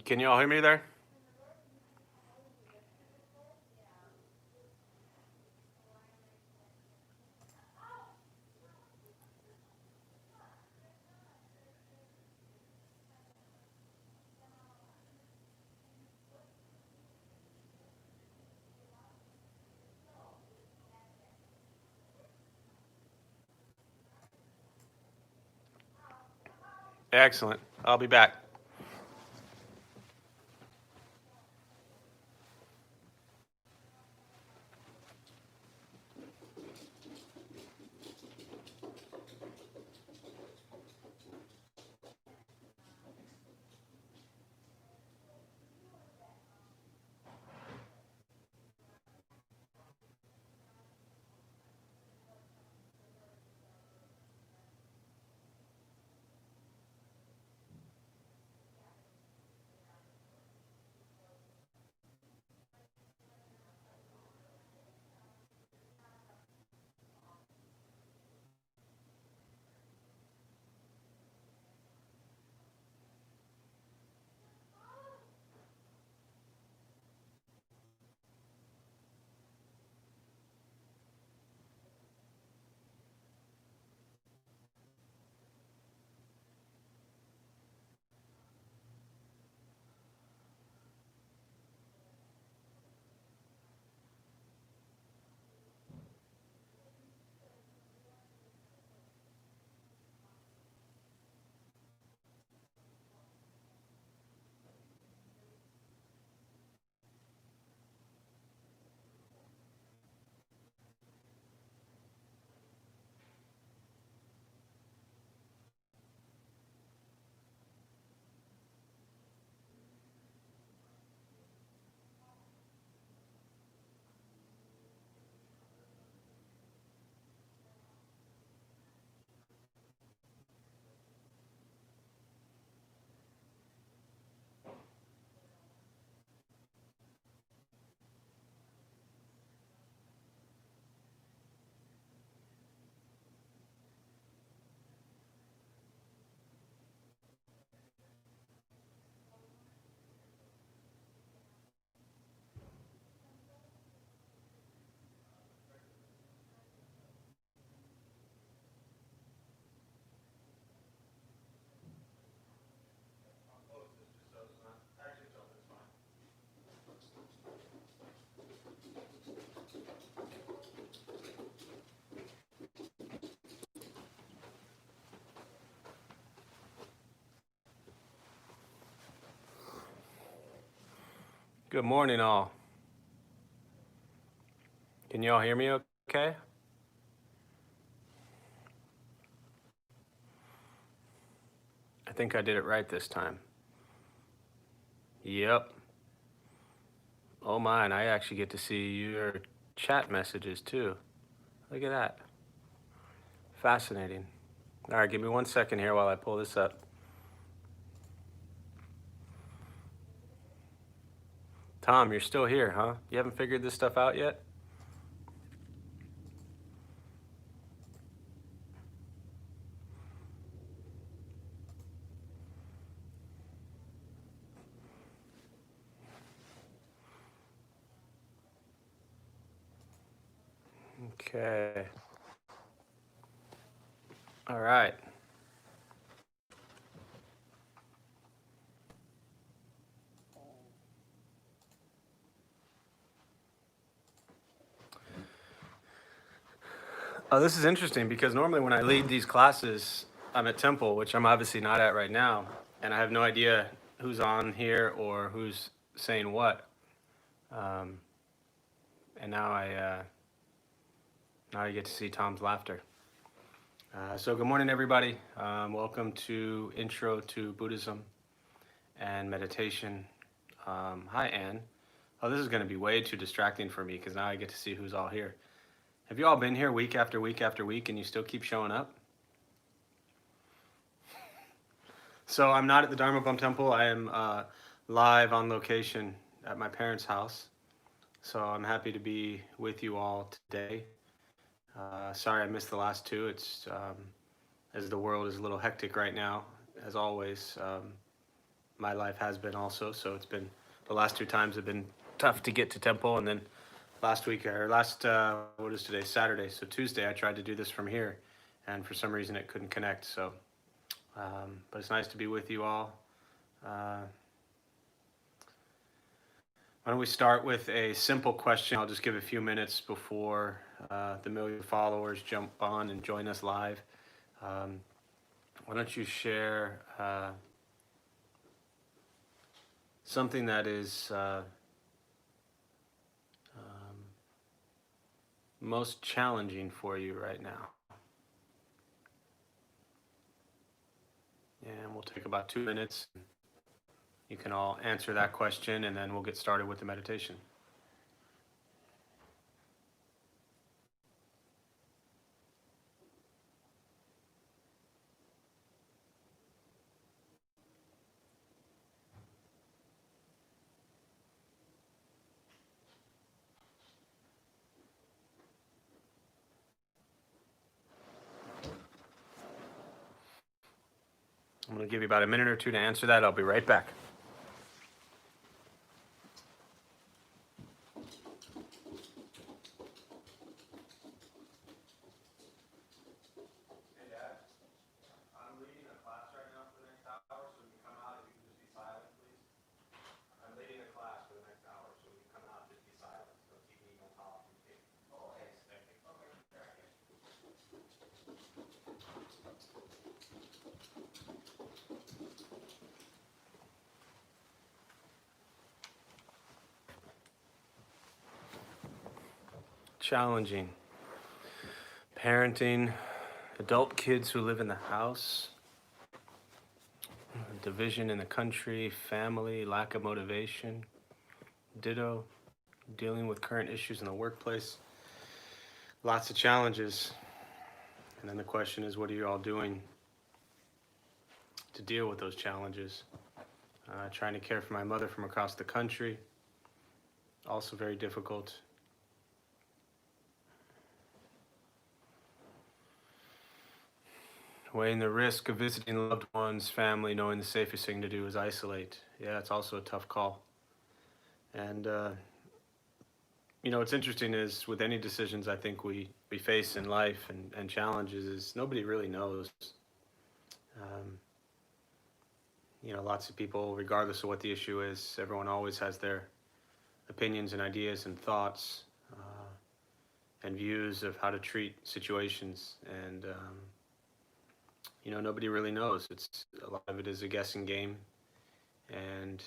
Can you all hear me there? Excellent. I'll be back. Good morning, all. Can you all hear me okay? I think I did it right this time. Yep. Oh my, and I actually get to see your chat messages too. Look at that. Fascinating. All right, give me 1 second here while I pull this up. Tom, you're still here, huh? You haven't figured this stuff out yet? Okay. All right. Oh, this is interesting because normally when I lead these classes, I'm at Temple, which I'm obviously not at right now, and I have no idea who's on here or who's saying what. Um, and now I get to see Tom's laughter. So good morning, everybody. Welcome to Intro to Buddhism and Meditation. Hi, Anne. Oh, this is going to be way too distracting for me because now I get to see who's all here. Have you all been here week after week after week and you still keep showing up? So I'm not at the Dharma Bum Temple. I am live on location at my parents' house. So I'm happy to be with you all today. Sorry I missed the last two. It's as the world is a little hectic right now, as always. my life has been also. So it's been, the last two times have been tough to get to temple. And then what is today? Saturday. So Tuesday, I tried to do this from here, and for some reason it couldn't connect. So, but it's nice to be with you all. Why don't we start with a simple question? I'll just give a few minutes before the million followers jump on and join us live. Why don't you share something that is most challenging for you right now? And we'll take about 2 minutes. You can all answer that question, and then we'll get started with the meditation. I'm going to give you about a minute or two to answer that. I'll be right back. Challenging. Parenting adult kids who live in the house, division in the country, family, lack of motivation, ditto, dealing with current issues in the workplace. Lots of challenges. And then the question is, what are you all doing to deal with those challenges? Trying to care for my mother from across the country, also very difficult. Weighing the risk of visiting loved ones, family, knowing the safest thing to do is isolate. Yeah, it's also a tough call. And, what's interesting is with any decisions I think we face in life and challenges is nobody really knows. Lots of people, regardless of what the issue is, everyone always has their opinions and ideas and thoughts and views of how to treat situations. And, nobody really knows. A lot of it is a guessing game, and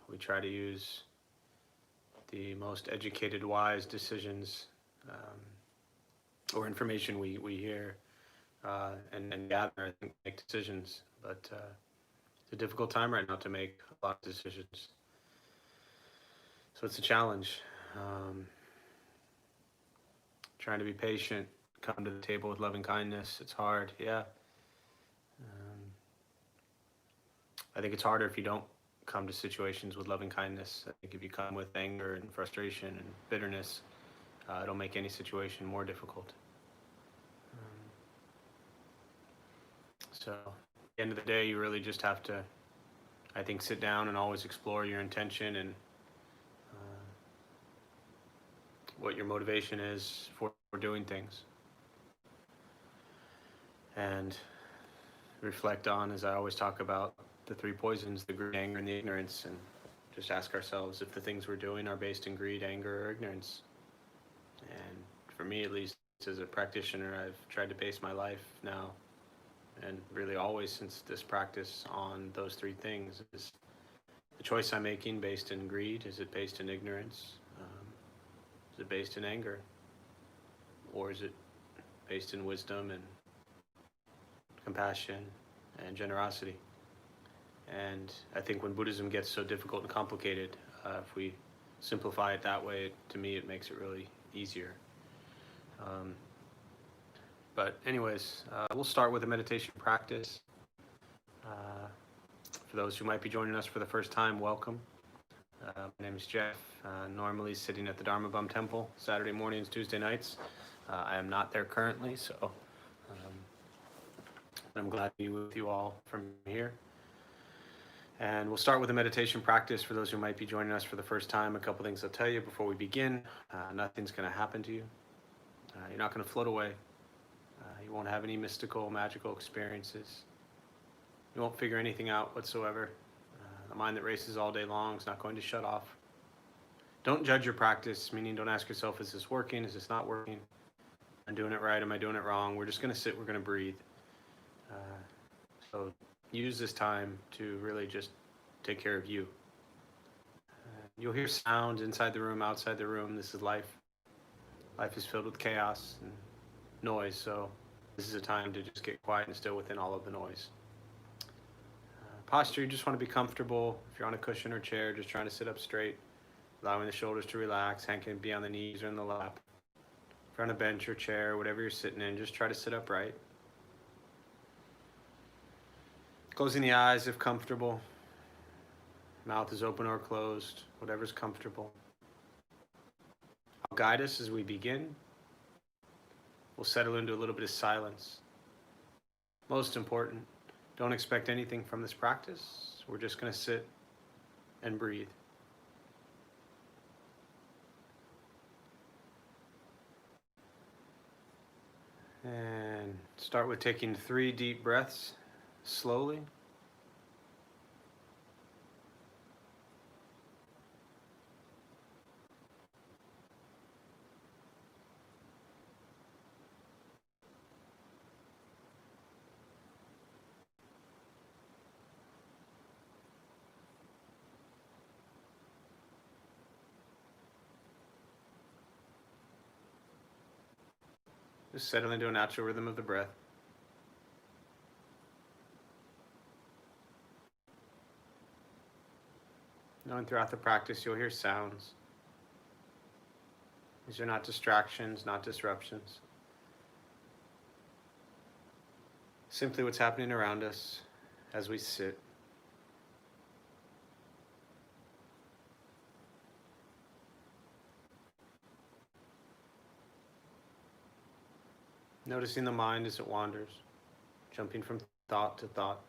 we try to use the most educated, wise decisions or information we hear and gather, I think, make decisions. But it's a difficult time right now to make a lot of decisions. So it's a challenge. Trying to be patient, come to the table with loving kindness. It's hard, yeah. I think it's harder if you don't come to situations with loving kindness. I think if you come with anger and frustration and bitterness, it'll make any situation more difficult. So at the end of the day, you really just have to, I think, sit down and always explore your intention and what your motivation is for doing things. And reflect on, as I always talk about, the three poisons, the greed, anger, and the ignorance, and just ask ourselves if the things we're doing are based in greed, anger, or ignorance. And for me, at least, as a practitioner, I've tried to base my life now, and really always since this practice, on those three things. Is the choice I'm making based in greed? Is it based in ignorance? Is it based in anger? Or is it based in wisdom and compassion and generosity? And I think when Buddhism gets so difficult and complicated, if we simplify it that way, to me it makes it really easier. But anyways, we'll start with a meditation practice. For those who might be joining us for the first time, welcome. My name is Jeff, normally sitting at the Dharma Bum Temple, Saturday mornings, Tuesday nights. I am not there currently, so I'm glad to be with you all from here. And we'll start with a meditation practice for those who might be joining us for the first time. A couple things I'll tell you before we begin. Nothing's going to happen to you. You're not going to float away. You won't have any mystical, magical experiences. You won't figure anything out whatsoever. The mind that races all day long is not going to shut off. Don't judge your practice, meaning don't ask yourself, is this working? Is this not working? Am I doing it right? Am I doing it wrong? We're just going to sit. We're going to breathe. So use this time to really just take care of you. You'll hear sounds inside the room, outside the room. This is life. Life is filled with chaos and noise, so this is a time to just get quiet and still within all of the noise. Posture, you just want to be comfortable. If you're on a cushion or chair, just trying to sit up straight, allowing the shoulders to relax. Hand can be on the knees or in the lap. If you're on a bench or chair, whatever you're sitting in, just try to sit upright. Closing the eyes if comfortable. Mouth is open or closed, whatever's comfortable. I'll guide us as we begin. We'll settle into a little bit of silence. Most important, don't expect anything from this practice. We're just going to sit and breathe. And start with taking 3 deep breaths slowly. Just settle into a natural rhythm of the breath. Knowing throughout the practice you'll hear sounds. These are not distractions, not disruptions. Simply what's happening around us as we sit. Noticing the mind as it wanders, jumping from thought to thought.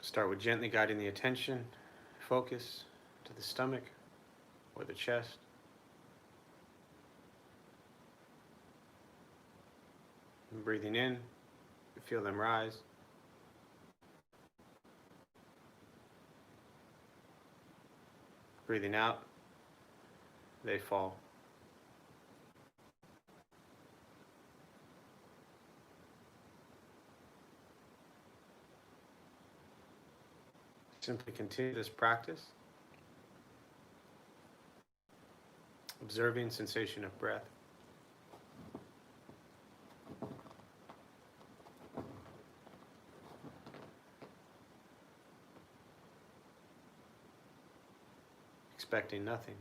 Start with gently guiding the attention, focus to the stomach or the chest. And breathing in, you feel them rise. Breathing out, they fall. Simply continue this practice, observing sensation of breath. Expecting nothing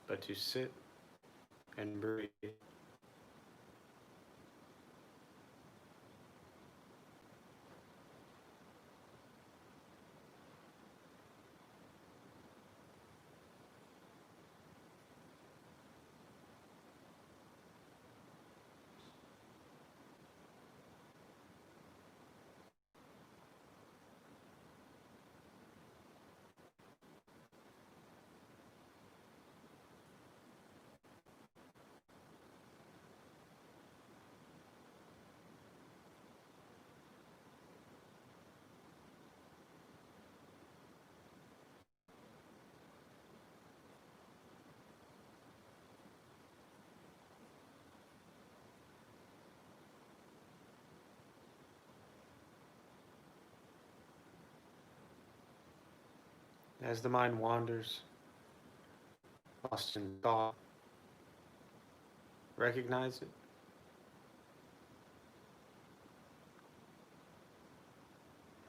but to sit and breathe. As the mind wanders, lost in thought, recognize it.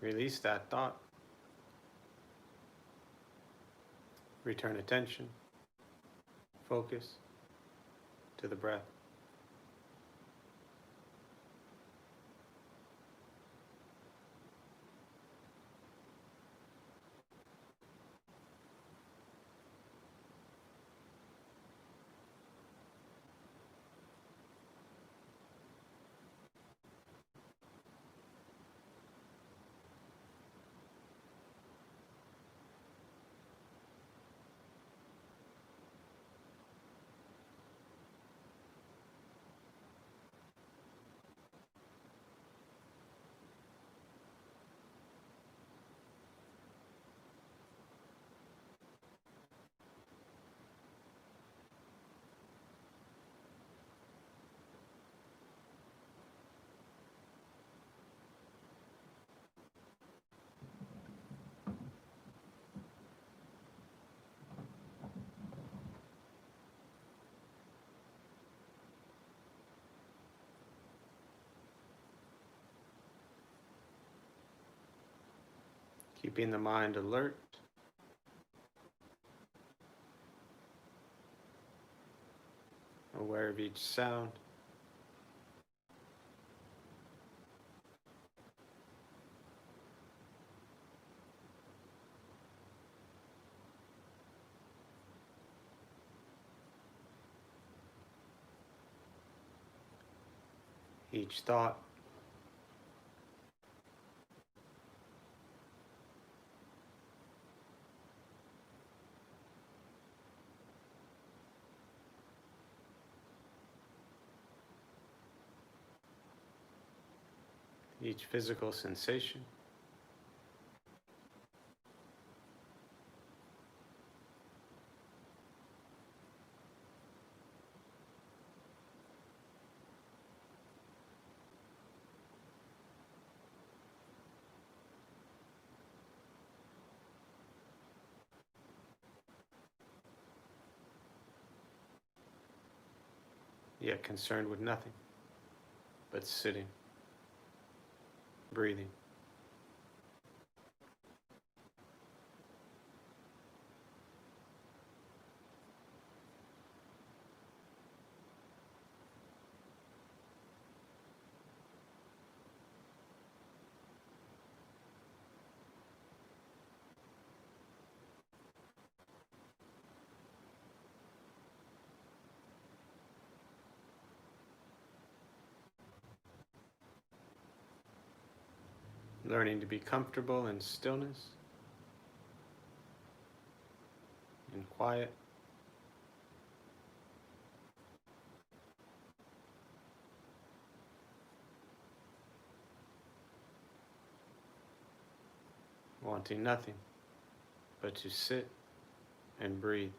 Release that thought. Return attention, focus to the breath. keeping the mind alert, aware of each sound, each thought, each physical sensation. Yet concerned with nothing but sitting, breathing. Learning to be comfortable in stillness, in quiet, wanting nothing but to sit and breathe.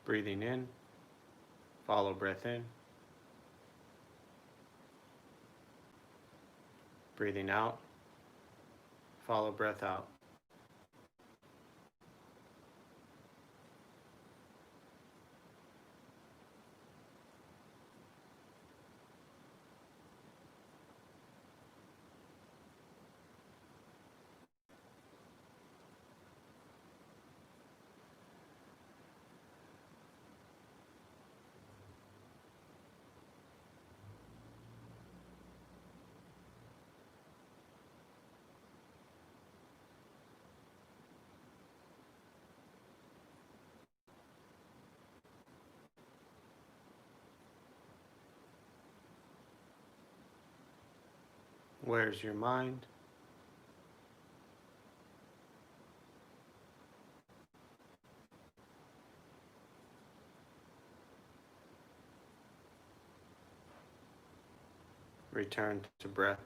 Breathing in, follow breath in. Breathing out, follow breath out. Where's your mind? Return to breath.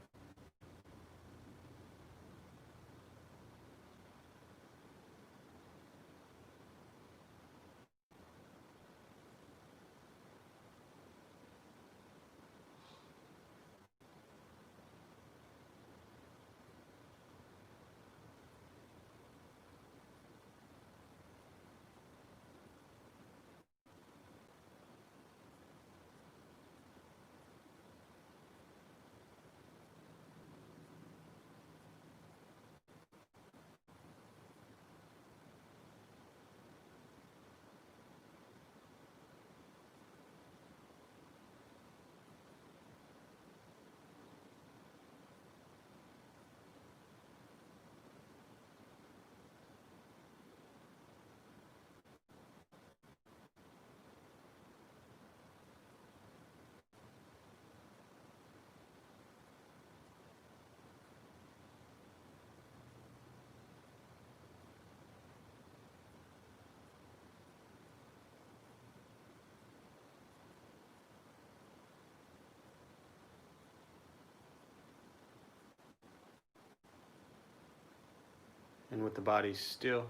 And with the body still,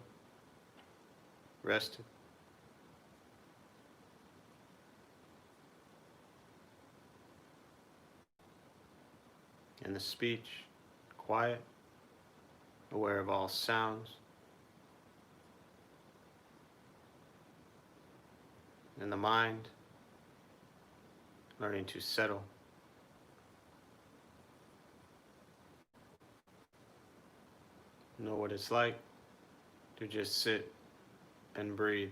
rested, and the speech quiet, aware of all sounds, and the mind learning to settle. Know what it's like to just sit and breathe.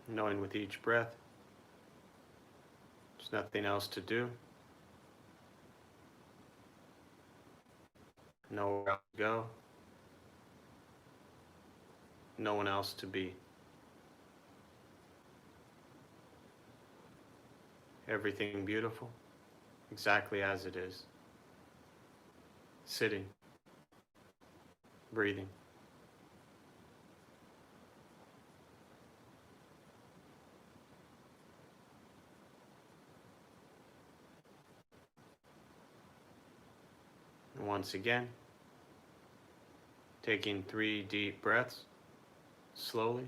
Knowing with each breath, there's nothing else to do, nowhere else to go, no one else to be. Everything beautiful, exactly as it is. Sitting, breathing. And once again, taking 3 deep breaths, slowly.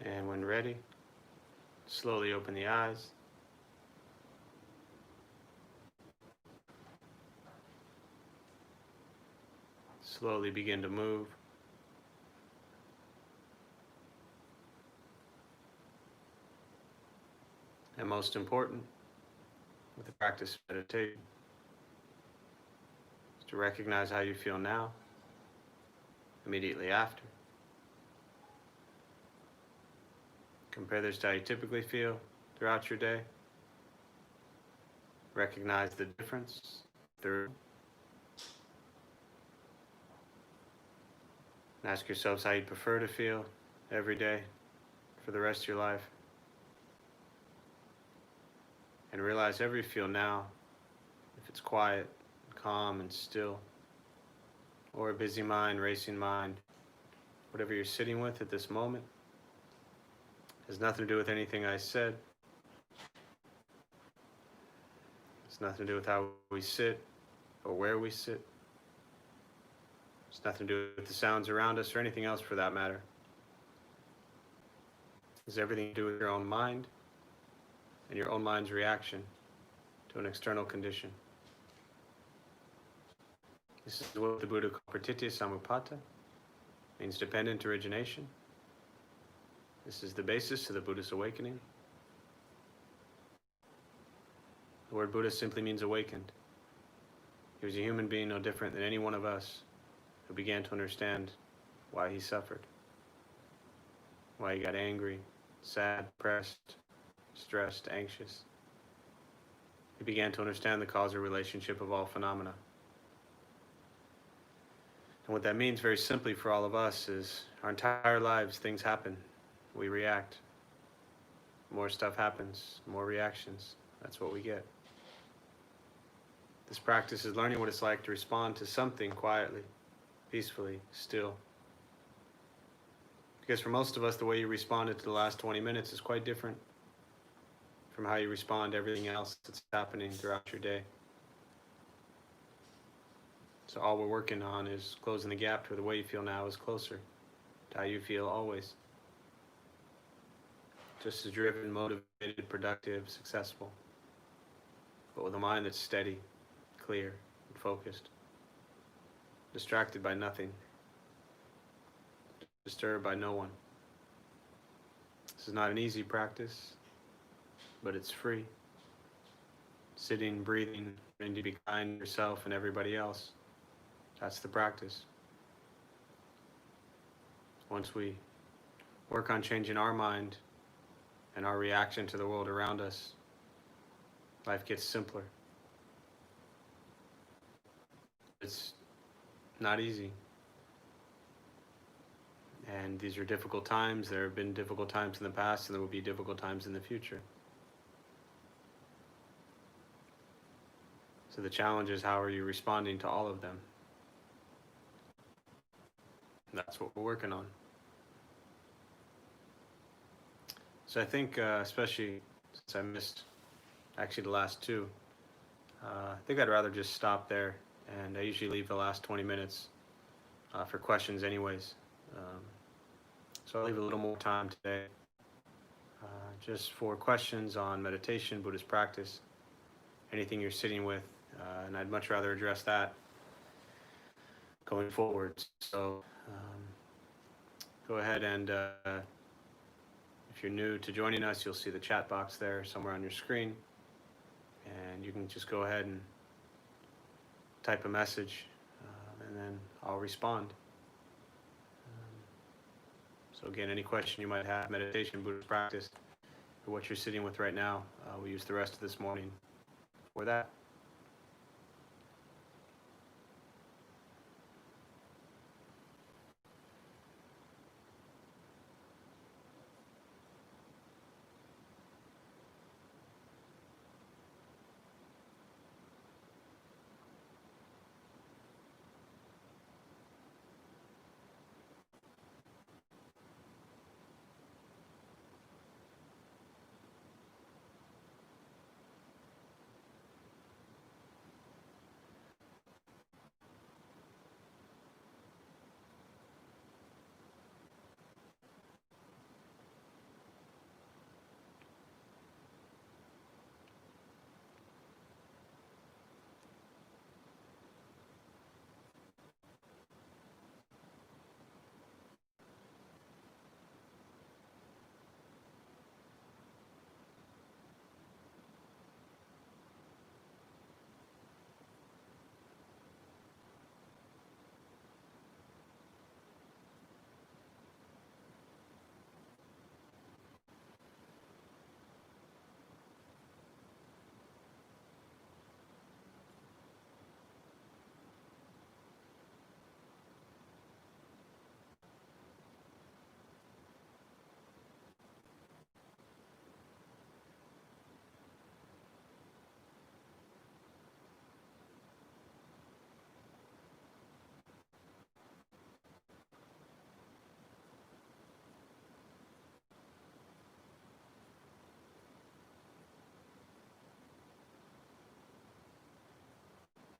And when ready, slowly open the eyes. Slowly begin to move. And most important, with the practice of meditation, is to recognize how you feel now, immediately after. Compare this to how you typically feel throughout your day. Recognize the difference through. And ask yourselves how you'd prefer to feel every day for the rest of your life. And realize however you feel now, if it's quiet, calm, and still, or a busy mind, racing mind, whatever you're sitting with at this moment, has nothing to do with anything I said. It's nothing to do with how we sit or where we sit. It's nothing to do with the sounds around us or anything else for that matter. It's everything to do with your own mind and your own mind's reaction to an external condition. This is what the Buddha called pratitya samuppada, means dependent origination. This is the basis of the Buddhist awakening. The word Buddha simply means awakened. He was a human being no different than any one of us who began to understand why he suffered, why he got angry, sad, depressed, stressed, anxious. He began to understand the causal relationship of all phenomena. And what that means very simply for all of us is our entire lives, things happen. We react. More stuff happens, more reactions. That's what we get. This practice is learning what it's like to respond to something quietly, peacefully, still. Because for most of us, the way you responded to the last 20 minutes is quite different from how you respond to everything else that's happening throughout your day. So all we're working on is closing the gap to the way you feel now is closer to how you feel always. Just as driven, motivated, productive, successful, but with a mind that's steady, clear, and focused, distracted by nothing, disturbed by no one. This is not an easy practice, but it's free. Sitting, breathing, learning to be kind to yourself and everybody else That's the practice. Once we work on changing our mind and our reaction to the world around us, life gets simpler. It's not easy. And these are difficult times. There have been difficult times in the past, and there will be difficult times in the future. So the challenge is, how are you responding to all of them? That's what we're working on. So I think, especially since I missed actually the last two, I think I'd rather just stop there. And I usually leave the last 20 minutes for questions anyways. So I'll leave a little more time today just for questions on meditation, Buddhist practice, anything you're sitting with, and I'd much rather address that going forward. So go ahead and if you're new to joining us, you'll see the chat box there somewhere on your screen, and you can just go ahead and type a message, and then I'll respond. So again, any question you might have, meditation, Buddhist practice, or what you're sitting with right now, we'll use the rest of this morning for that.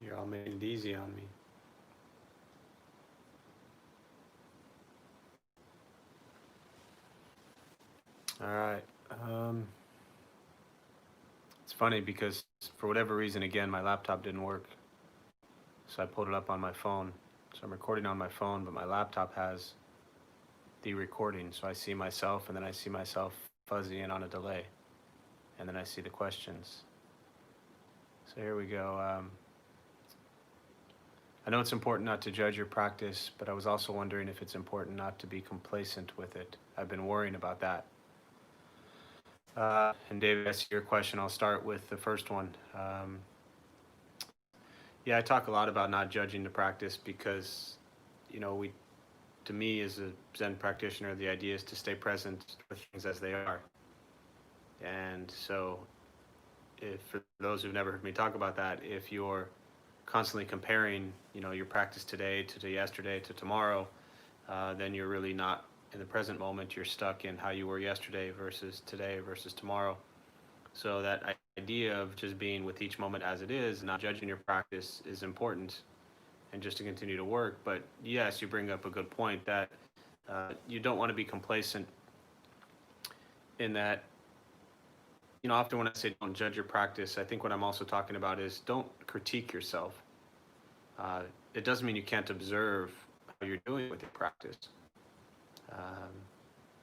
You're all making it easy on me. All right. It's funny because for whatever reason, again, my laptop didn't work. So I pulled it up on my phone. So I'm recording on my phone, but my laptop has the recording. So I see myself, and then I see myself fuzzy and on a delay. And then I see the questions. So here we go. I know it's important not to judge your practice, but I was also wondering if it's important not to be complacent with it. I've been worrying about that. And David, I see your question. I'll start with the first one. Yeah, I talk a lot about not judging the practice because, to me as a Zen practitioner, the idea is to stay present with things as they are. And so, for those who've never heard me talk about that, if you're constantly comparing, your practice today to yesterday to tomorrow, then you're really not in the present moment. You're stuck in how you were yesterday versus today versus tomorrow. So that idea of just being with each moment as it is, not judging your practice, is important, and just to continue to work. But yes, you bring up a good point that you don't want to be complacent in that, often when I say don't judge your practice, I think what I'm also talking about is don't critique yourself. It doesn't mean you can't observe how you're doing with your practice.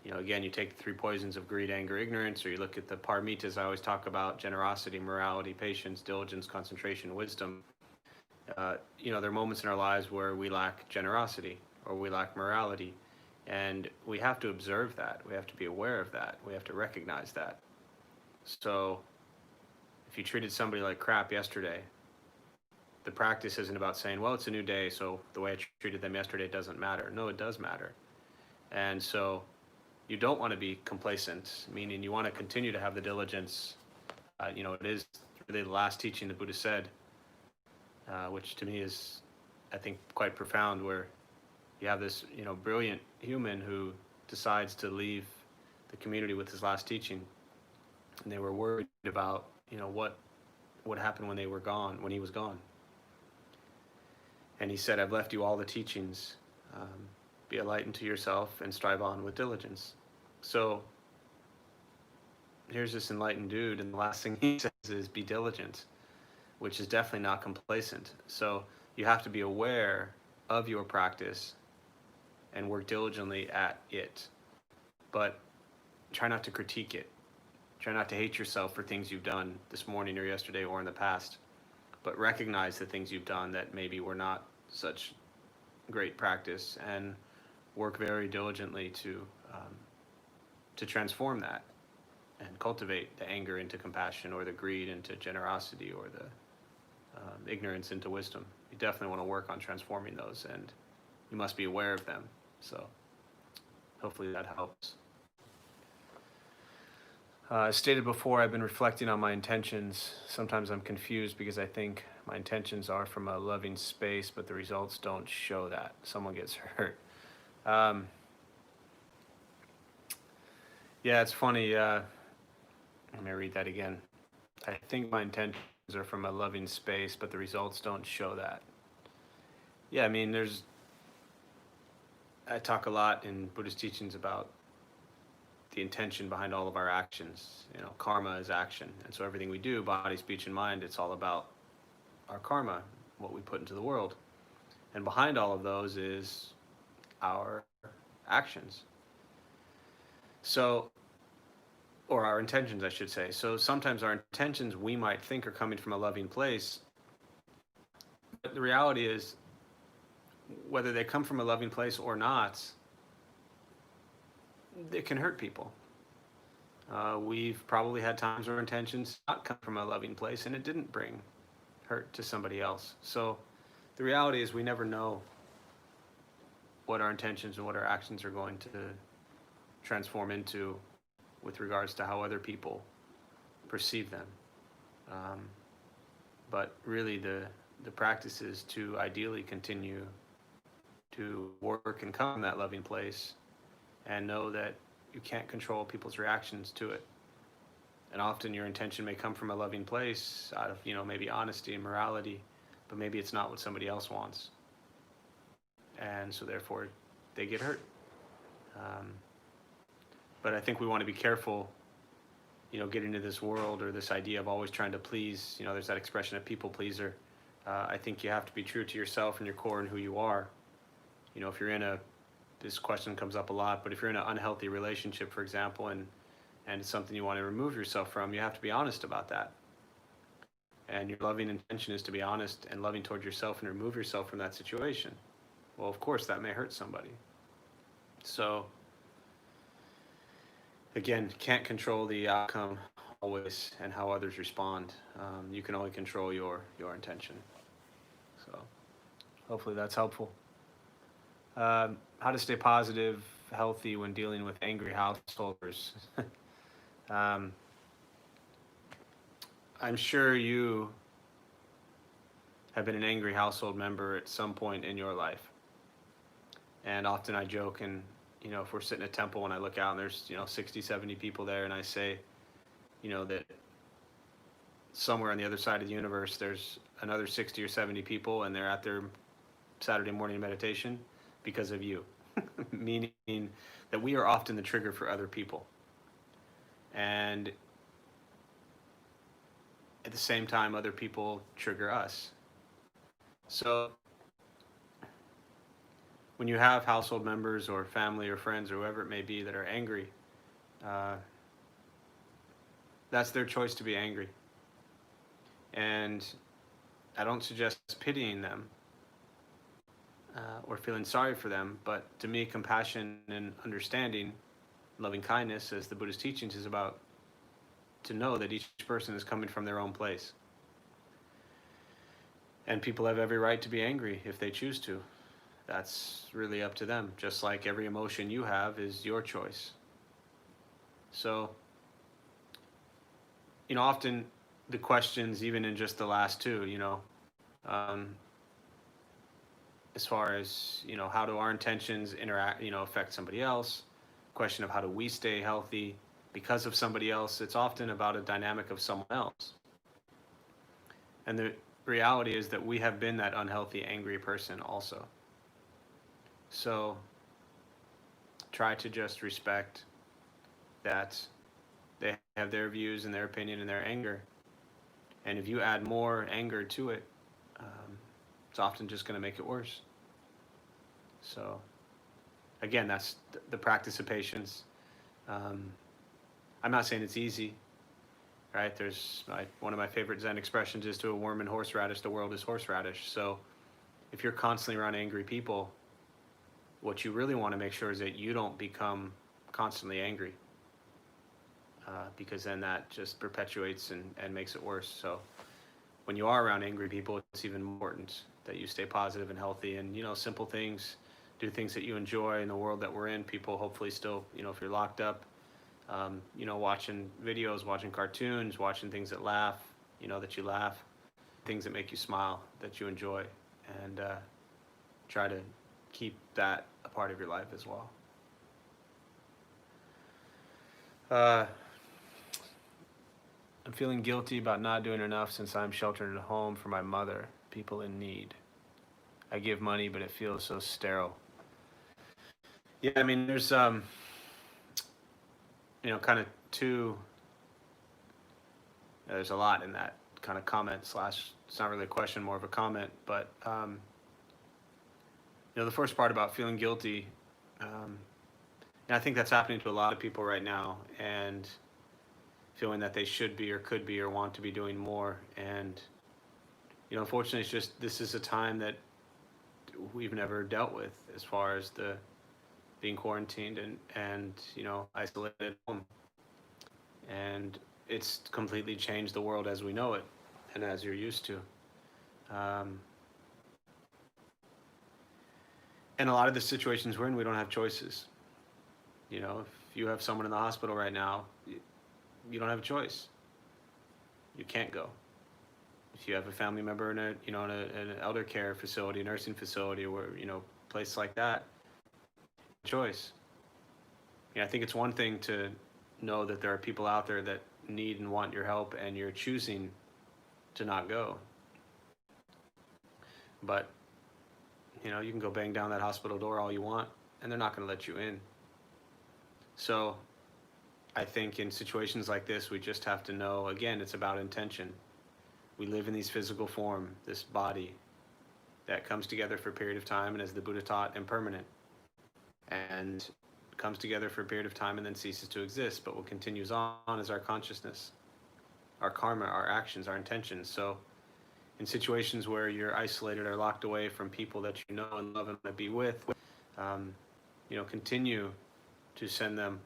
Again, you take the 3 poisons of greed, anger, ignorance, or you look at the paramitas I always talk about: generosity, morality, patience, diligence, concentration, wisdom. There are moments in our lives where we lack generosity or we lack morality, and we have to observe that. We have to be aware of that. We have to recognize that. So, if you treated somebody like crap yesterday, the practice isn't about saying, well, it's a new day, so the way I treated them yesterday doesn't matter. No, it does matter. And so you don't want to be complacent, meaning you want to continue to have the diligence. It is really the last teaching the Buddha said, which to me is, I think, quite profound, where you have this, brilliant human who decides to leave the community with his last teaching. And they were worried about, what would happen when they were gone, when he was gone. And he said, I've left you all the teachings. Be a light unto yourself and strive on with diligence. So here's this enlightened dude, and the last thing he says is be diligent, which is definitely not complacent. So you have to be aware of your practice and work diligently at it. But try not to critique it. Try not to hate yourself for things you've done this morning or yesterday or in the past. But recognize the things you've done that maybe were not such great practice, and work very diligently to transform that and cultivate the anger into compassion, or the greed into generosity, or the ignorance into wisdom. You definitely want to work on transforming those, and you must be aware of them. So hopefully that helps. As stated before, I've been reflecting on my intentions. Sometimes I'm confused because I think my intentions are from a loving space, but the results don't show that. Someone gets hurt. Yeah, it's funny. Let me read that again. I think my intentions are from a loving space, but the results don't show that. Yeah, I mean, I talk a lot in Buddhist teachings about the intention behind all of our actions. Karma is action. And so everything we do, body, speech, and mind, it's all about our karma, what we put into the world. And behind all of those is our actions. So, or our intentions, I should say. So sometimes our intentions we might think are coming from a loving place. But the reality is, whether they come from a loving place or not, it can hurt people. We've probably had times where intentions not come from a loving place and it didn't bring hurt to somebody else. So the reality is we never know what our intentions and what our actions are going to transform into with regards to how other people perceive them. But really the practice is to ideally continue to work and come from that loving place, and know that you can't control people's reactions to it. And often your intention may come from a loving place out of, maybe honesty and morality, but maybe it's not what somebody else wants. And so therefore they get hurt. But I think we want to be careful, getting into this world, or this idea of always trying to please. There's that expression of people pleaser. I think you have to be true to yourself and your core and who you are. If you're in this question comes up a lot, but if you're in an unhealthy relationship, for example, and it's something you want to remove yourself from, you have to be honest about that. And your loving intention is to be honest and loving toward yourself and remove yourself from that situation. Well, of course, that may hurt somebody. So, again, can't control the outcome always and how others respond. You can only control your intention. So, hopefully that's helpful. How to stay positive, healthy when dealing with angry householders. I'm sure you have been an angry household member at some point in your life. And often I joke, and if we're sitting at a temple and I look out and there's 60, 70 people there, and I say, that somewhere on the other side of the universe there's another 60 or 70 people, and they're at their Saturday morning meditation because of you. Meaning that we are often the trigger for other people. And at the same time, other people trigger us. So when you have household members or family or friends or whoever it may be that are angry, that's their choice to be angry. And I don't suggest pitying them or feeling sorry for them, but to me, compassion and understanding, loving kindness, as the Buddhist teachings, is about to know that each person is coming from their own place. And people have every right to be angry if they choose to. That's really up to them, just like every emotion you have is your choice. So, often the questions, even in just the last two, um, as far as, how do our intentions interact, affect somebody else, question of how do we stay healthy because of somebody else, it's often about a dynamic of someone else. And the reality is that we have been that unhealthy, angry person also. So try to just respect that they have their views and their opinion and their anger. And if you add more anger to it, it's often just going to make it worse. So, again, that's the practice of patience. I'm not saying it's easy, right? One of my favorite Zen expressions is, to a worm in horseradish, the world is horseradish. So, if you're constantly around angry people, what you really want to make sure is that you don't become constantly angry, because then that just perpetuates and makes it worse. So, when you are around angry people, it's even more important that you stay positive and healthy, and simple things, do things that you enjoy in the world that we're in. People hopefully still, if you're locked up, watching videos, watching cartoons, watching things that that you laugh, things that make you smile, that you enjoy, and try to keep that a part of your life as well. I'm feeling guilty about not doing enough since I'm sheltered at home for my mother, people in need. I give money, but it feels so sterile. Yeah, I mean, there's kind of two. There's a lot in that kind of comment slash. It's not really a question, more of a comment. But the first part about feeling guilty, and I think that's happening to a lot of people right now, and feeling that they should be or could be or want to be doing more. And unfortunately, it's just, this is a time that we've never dealt with, as far as the being quarantined and isolated at home. And it's completely changed the world as we know it and as you're used to. And a lot of the situations we're in, we don't have choices. If you have someone in the hospital right now, you don't have a choice. You can't go. If you have a family member in an elder care facility, a nursing facility, or place like that, choice. I think it's one thing to know that there are people out there that need and want your help, and you're choosing to not go. But you can go bang down that hospital door all you want, and they're not going to let you in. So I think in situations like this, we just have to know, again, it's about intention. We live in these physical form, this body that comes together for a period of time, and as the Buddha taught, impermanent, and comes together for a period of time and then ceases to exist. But what continues on is our consciousness, our karma, our actions, our intentions. So in situations where you're isolated or locked away from people that you know and love and want to be with, continue to send them,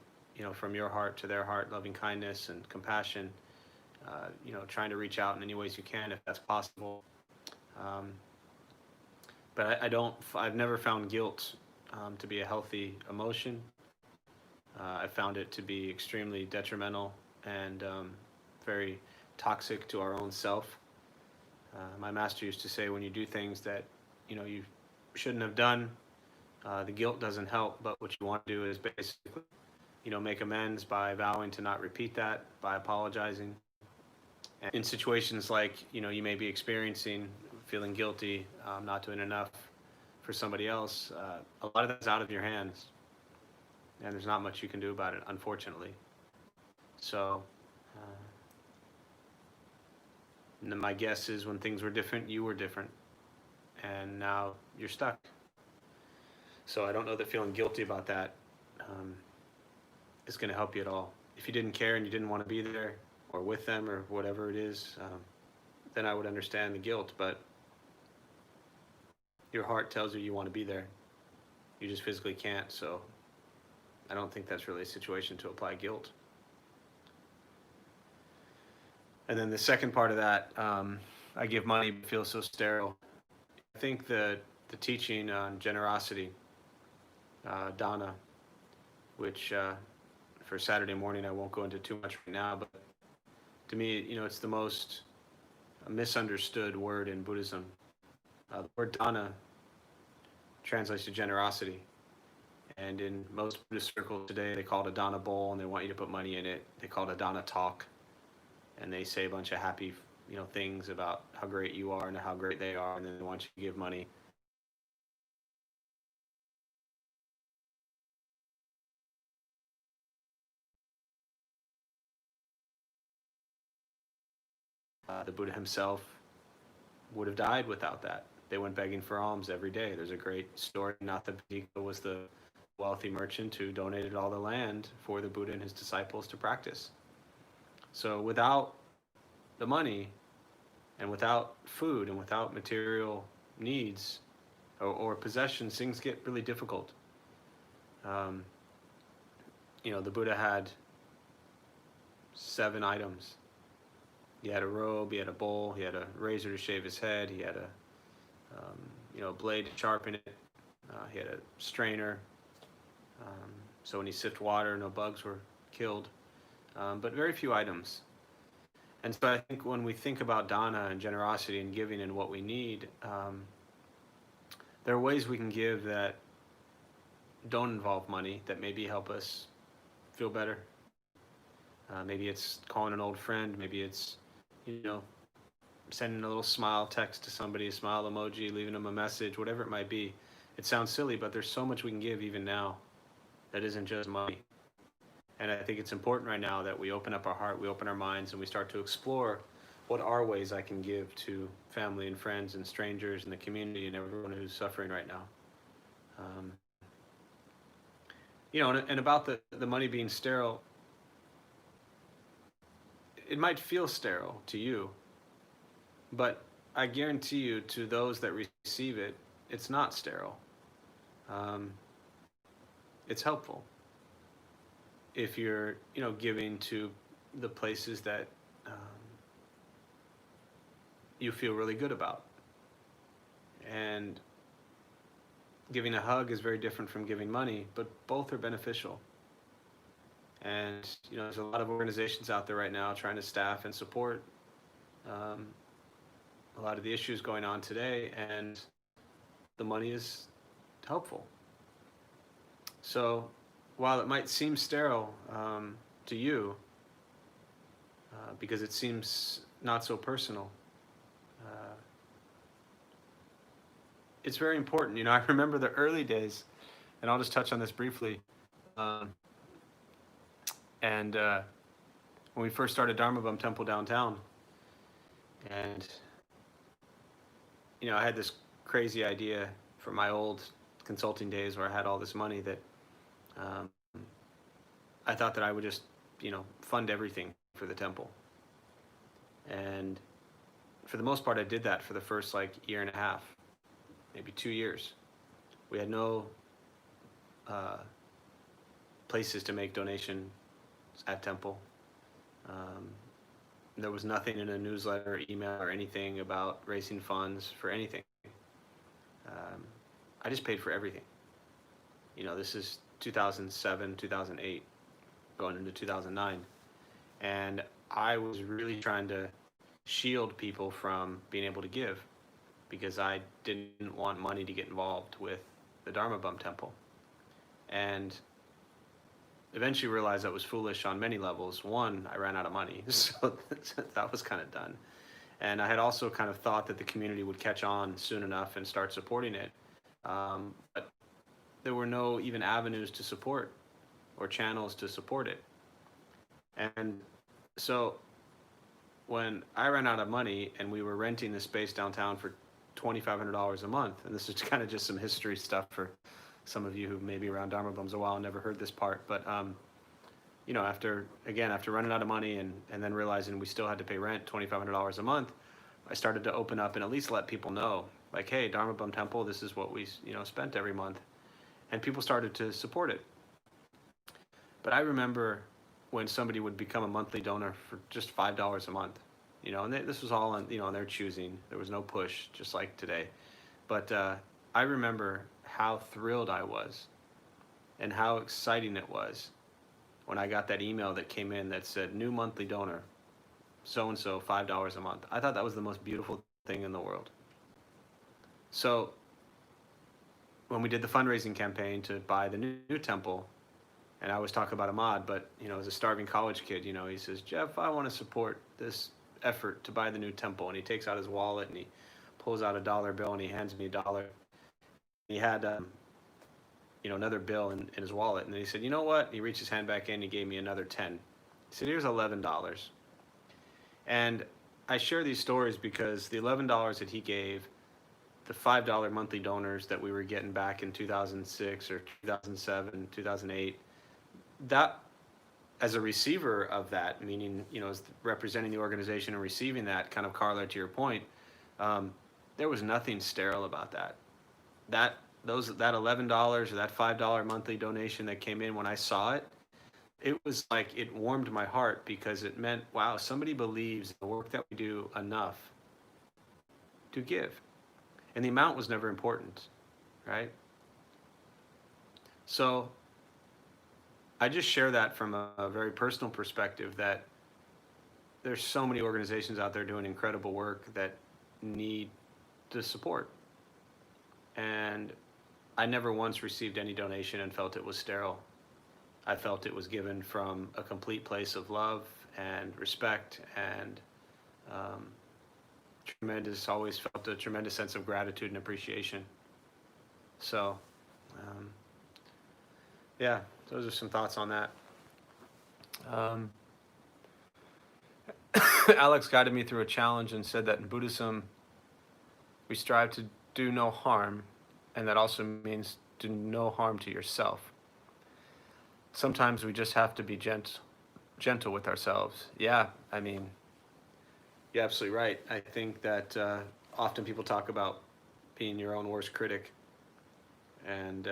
from your heart to their heart, loving kindness and compassion, trying to reach out in any ways you can if that's possible. But I've never found guilt to be a healthy emotion. I found it to be extremely detrimental and very toxic to our own self. My master used to say, when you do things that you shouldn't have done, the guilt doesn't help, but what you want to do is basically make amends by vowing to not repeat that, by apologizing. And in situations like you may be experiencing, feeling guilty, not doing enough for somebody else, a lot of that's out of your hands, and there's not much you can do about it, unfortunately. So my guess is, when things were different, you were different, and now you're stuck. So I don't know that feeling guilty about that is going to help you at all. If you didn't care and you didn't want to be there or with them or whatever it is, then I would understand the guilt. But your heart tells you want to be there. You just physically can't. So I don't think that's really a situation to apply guilt. And then the second part of that, I give money but feel so sterile. I think the teaching on generosity, dana, which for Saturday morning I won't go into too much right now, but to me, it's the most misunderstood word in Buddhism. The word dana translates to generosity. And in most Buddhist circles today, they call it a dana bowl, and they want you to put money in it. They call it a dana talk, and they say a bunch of happy, things about how great you are and how great they are, and then they want you to give money. The Buddha himself would have died without that. They went begging for alms every day. There's a great story. Nathapadika was the wealthy merchant who donated all the land for the Buddha and his disciples to practice. So without the money and without food and without material needs or possessions, things get really difficult. The Buddha had 7 items. He had a robe, he had a bowl, he had a razor to shave his head, he had a blade to sharpen it, he had a strainer, so when he sipped water, no bugs were killed, but very few items. And so I think when we think about dana and generosity and giving and what we need, there are ways we can give that don't involve money, that maybe help us feel better. Maybe it's calling an old friend, maybe it's sending a little smile text to somebody, a smile emoji, leaving them a message, whatever it might be. It sounds silly, but there's so much we can give even now that isn't just money. And I think it's important right now that we open up our heart, we open our minds, and we start to explore what are ways I can give to family and friends and strangers and the community and everyone who's suffering right now. And about the money being sterile, it might feel sterile to you, but I guarantee you, to those that receive it, it's not sterile. It's helpful if you're, giving to the places that you feel really good about. And giving a hug is very different from giving money, but both are beneficial. And there's a lot of organizations out there right now trying to staff and support a lot of the issues going on today, and the money is helpful. So while it might seem sterile to you, because it seems not so personal, it's very important. I remember the early days, and I'll just touch on this briefly. And when we first started Dharma Bum Temple downtown, and I had this crazy idea from my old consulting days where I had all this money that I thought that I would just fund everything for the temple. And for the most part, I did that for the first year and a half, maybe 2 years. We had no places to make donations at temple. There was nothing in a newsletter, email, or anything about raising funds for anything. I just paid for everything. This is 2007, 2008, going into 2009. And I was really trying to shield people from being able to give, because I didn't want money to get involved with the Dharma Bum Temple. And eventually realized that was foolish on many levels. One, I ran out of money, so that was kind of done. And I had also kind of thought that the community would catch on soon enough and start supporting it. But there were no even avenues to support or channels to support it. And so when I ran out of money and we were renting the space downtown for $2,500 a month, and this is kind of just some history stuff for some of you who may be around Dharma Bums a while and never heard this part, but after running out of money and then realizing we still had to pay rent $2,500 a month, I started to open up and at least let people know, like, hey, Dharma Bum Temple, this is what we, spent every month. And people started to support it. But I remember when somebody would become a monthly donor for just $5 a month, and this was all on their choosing. There was no push, just like today. But I remember how thrilled I was and how exciting it was when I got that email that came in that said, new monthly donor, so-and-so, $5 a month. I thought that was the most beautiful thing in the world. So when we did the fundraising campaign to buy the new temple, and I was talking about Ahmad, but as a starving college kid, he says, Jeff, I want to support this effort to buy the new temple. And he takes out his wallet and he pulls out a dollar bill and he hands me a dollar. He had another bill in his wallet, and then he said, you know what? He reached his hand back in and he gave me another 10. He said, here's $11. And I share these stories because the $11 that he gave, the $5 monthly donors that we were getting back in 2006 or 2007, 2008, that, as a receiver of that, meaning, as representing the organization and receiving that, kind of corollary to your point, there was nothing sterile about that. That $11 or that $5 monthly donation that came in, when I saw it, it was like it warmed my heart, because it meant, wow, somebody believes in the work that we do enough to give. And the amount was never important, right? So I just share that from a very personal perspective, that there's so many organizations out there doing incredible work that need the support. And I never once received any donation and felt it was sterile. I felt it was given from a complete place of love and respect, and always felt a tremendous sense of gratitude and appreciation. So, yeah, those are some thoughts on that. Alex guided me through a challenge and said that in Buddhism, we strive to do no harm, and that also means do no harm to yourself. Sometimes we just have to be gentle with ourselves. Yeah, I mean, you're absolutely right. I think that often people talk about being your own worst critic, and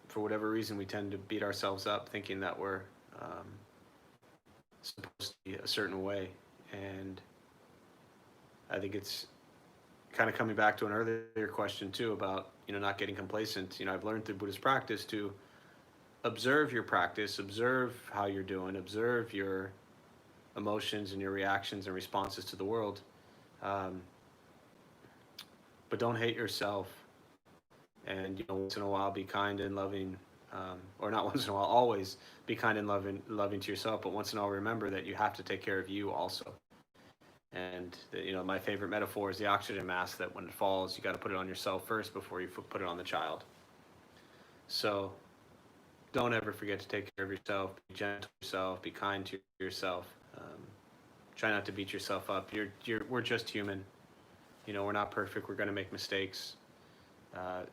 for whatever reason, we tend to beat ourselves up thinking that we're supposed to be a certain way. And I think it's kind of coming back to an earlier question too about not getting complacent. I've learned through Buddhist practice to observe your practice, observe how you're doing, observe your emotions and your reactions and responses to the world, but don't hate yourself. And once in a while be kind and loving, or not once in a while, always be kind and loving to yourself, but once in a while remember that you have to take care of you also. And my favorite metaphor is the oxygen mask, that when it falls, you got to put it on yourself first before you put it on the child. So don't ever forget to take care of yourself, be gentle to yourself, be kind to yourself. Try not to beat yourself up. We're just human. We're not perfect. We're going to make mistakes. I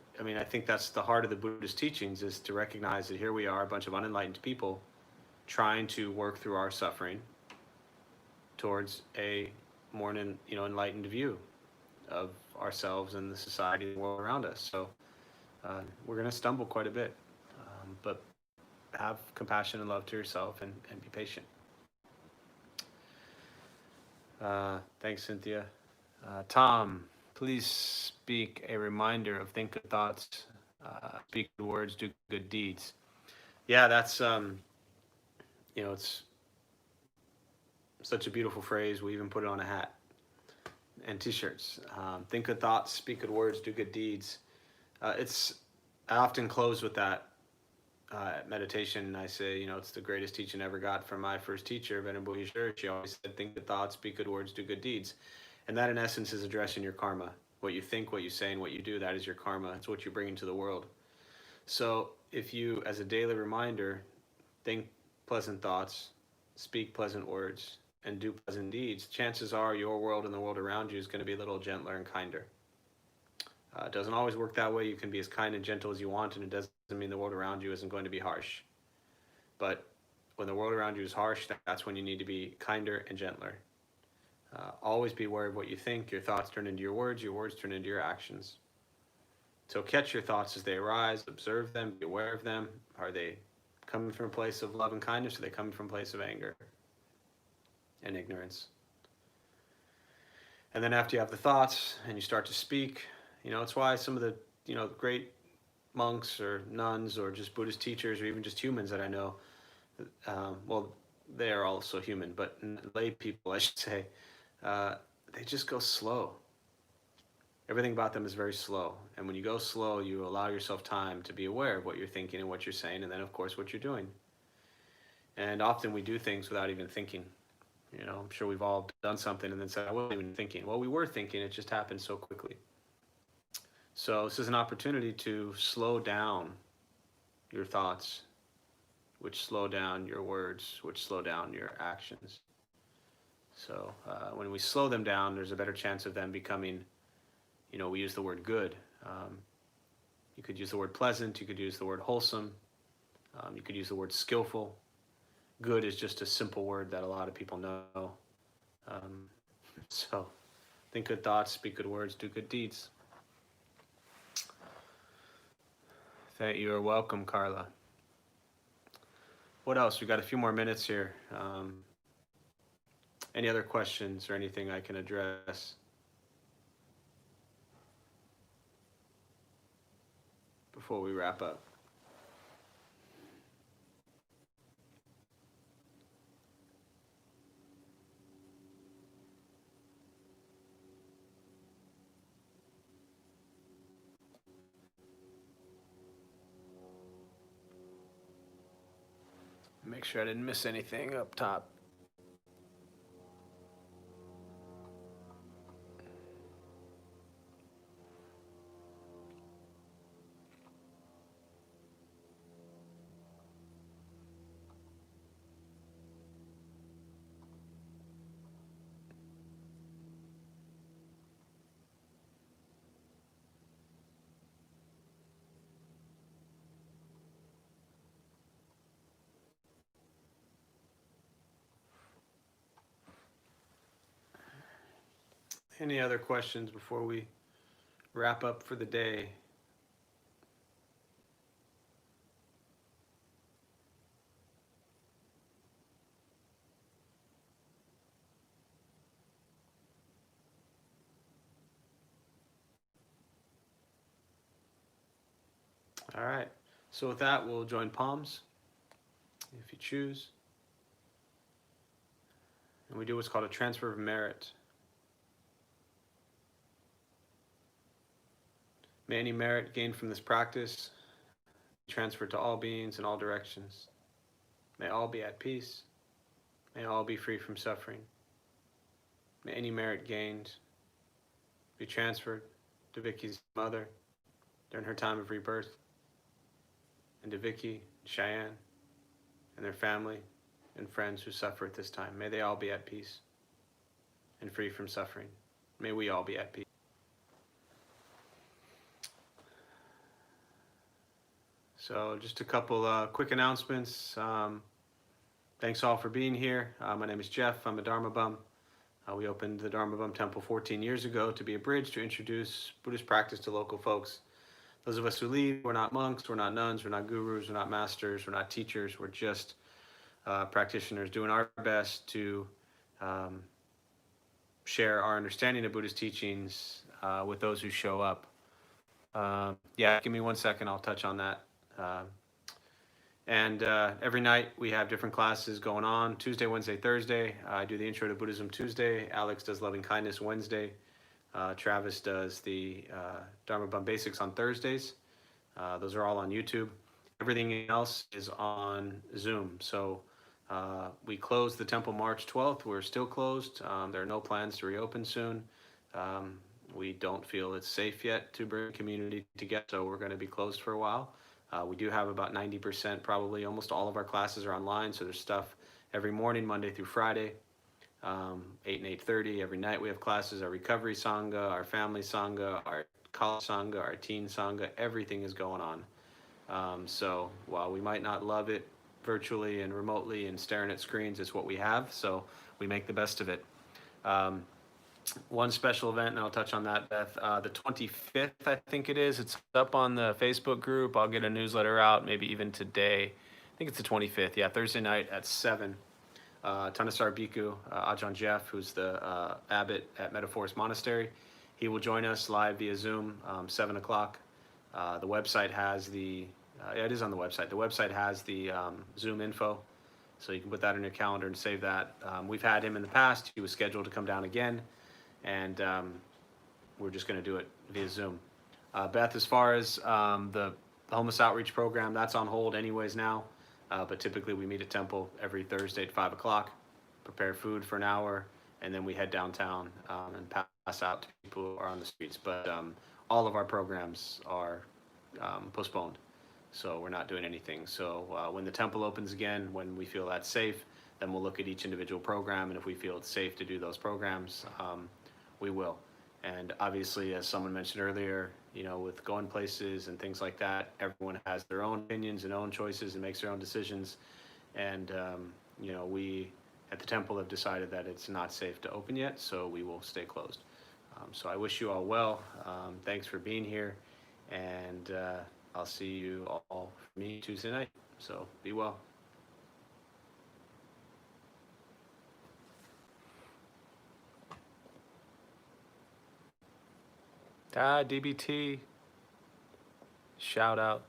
think that's the heart of the Buddhist teachings, is to recognize that here we are, a bunch of unenlightened people trying to work through our suffering towards a more enlightened view of ourselves and the society and the world around us. So we're going to stumble quite a bit, but have compassion and love to yourself, and be patient. Thanks, Cynthia. Tom, please speak a reminder of think good thoughts, speak good words, do good deeds. Yeah, that's it's such a beautiful phrase. We even put it on a hat and t-shirts. Think good thoughts, speak good words, do good deeds. I often close with that meditation. I say, it's the greatest teaching I ever got from my first teacher, Venerable Yeshua. She always said, think good thoughts, speak good words, do good deeds. And that, in essence, is addressing your karma. What you think, what you say, and what you do, that is your karma. It's what you bring into the world. So if you, as a daily reminder, think pleasant thoughts, speak pleasant words, and do pleasant deeds, chances are your world and the world around you is going to be a little gentler and kinder. It doesn't always work that way. You can be as kind and gentle as you want, and it doesn't mean the world around you isn't going to be harsh. But when the world around you is harsh, that's when you need to be kinder and gentler. Always be aware of what you think. Your thoughts turn into your words turn into your actions. So catch your thoughts as they arise, observe them, be aware of them. Are they coming from a place of love and kindness? Or are they coming from a place of anger and ignorance? And then after you have the thoughts and you start to speak, it's why some of the, great monks or nuns or just Buddhist teachers or even just humans that I know, well, they are also human, but lay people, I should say, they just go slow. Everything about them is very slow. And when you go slow, you allow yourself time to be aware of what you're thinking and what you're saying, and then, of course, what you're doing. And often we do things without even thinking. I'm sure we've all done something and then said, I wasn't even thinking. Well, we were thinking, it just happened so quickly. So this is an opportunity to slow down your thoughts, which slow down your words, which slow down your actions. So when we slow them down, there's a better chance of them becoming, we use the word good. You could use the word pleasant, you could use the word wholesome, you could use the word skillful. Good is just a simple word that a lot of people know. So think good thoughts, speak good words, do good deeds. You are welcome, Carla. What else? We've got a few more minutes here. Any other questions or anything I can address before we wrap up? Make sure I didn't miss anything up top. Any other questions before we wrap up for the day? All right. So with that, we'll join palms if you choose. And we do what's called a transfer of merit. May any merit gained from this practice be transferred to all beings in all directions. May all be at peace. May all be free from suffering. May any merit gained be transferred to Vicky's mother during her time of rebirth, and to Vicky, Cheyenne, and their family and friends who suffer at this time. May they all be at peace and free from suffering. May we all be at peace. So just a couple quick announcements. Thanks all for being here. My name is Jeff. I'm a Dharma Bum. We opened the Dharma Bum Temple 14 years ago to be a bridge to introduce Buddhist practice to local folks. Those of us who leave, we're not monks, we're not nuns, we're not gurus, we're not masters, we're not teachers, we're just practitioners doing our best to share our understanding of Buddhist teachings with those who show up. Yeah, give me 1 second, I'll touch on that. And every night we have different classes going on. Tuesday, Wednesday, Thursday. I do the Intro to Buddhism Tuesday. Alex does Loving Kindness Wednesday. Travis does the Dharma Bum Basics on Thursdays. Those are all on YouTube. Everything else is on Zoom. So we closed the temple March 12th. We're still closed. There are no plans to reopen soon. We don't feel it's safe yet to bring community together, so we're going to be closed for a while. We do have about 90%, probably almost all of our classes are online, so there's stuff every morning, Monday through Friday, 8 and 8:30. Every night we have classes, our recovery sangha, our family sangha, our college sangha, our teen sangha, everything is going on. So while we might not love it virtually and remotely and staring at screens, it's what we have, so we make the best of it. One special event, and I'll touch on that, Beth. The 25th, I think it is. It's up on the Facebook group. I'll get a newsletter out, maybe even today. I think it's the 25th. Yeah, Thursday night at 7. Thanissaro Bhikkhu, Ajahn Jeff, who's the abbot at Metaphors Monastery, he will join us live via Zoom, 7 o'clock. The website has the, yeah, it is on the website. The website has the Zoom info, so you can put that in your calendar and save that. We've had him in the past. He was scheduled to come down again, and we're just going to do it via Zoom. Beth, as far as the homeless outreach program, that's on hold anyways now. But typically we meet at Temple every Thursday at 5 o'clock, prepare food for an hour, and then we head downtown and pass out to people who are on the streets. But all of our programs are postponed, so we're not doing anything. So when the Temple opens again, when we feel that's safe, then we'll look at each individual program, and if we feel it's safe to do those programs, we will. And obviously, as someone mentioned earlier, you know, with going places and things like that, everyone has their own opinions and own choices and makes their own decisions. And, you know, we at the Temple have decided that it's not safe to open yet, so we will stay closed. So I wish you all well. Thanks for being here. And I'll see you all for me Tuesday night. So be well. DBT, shout out.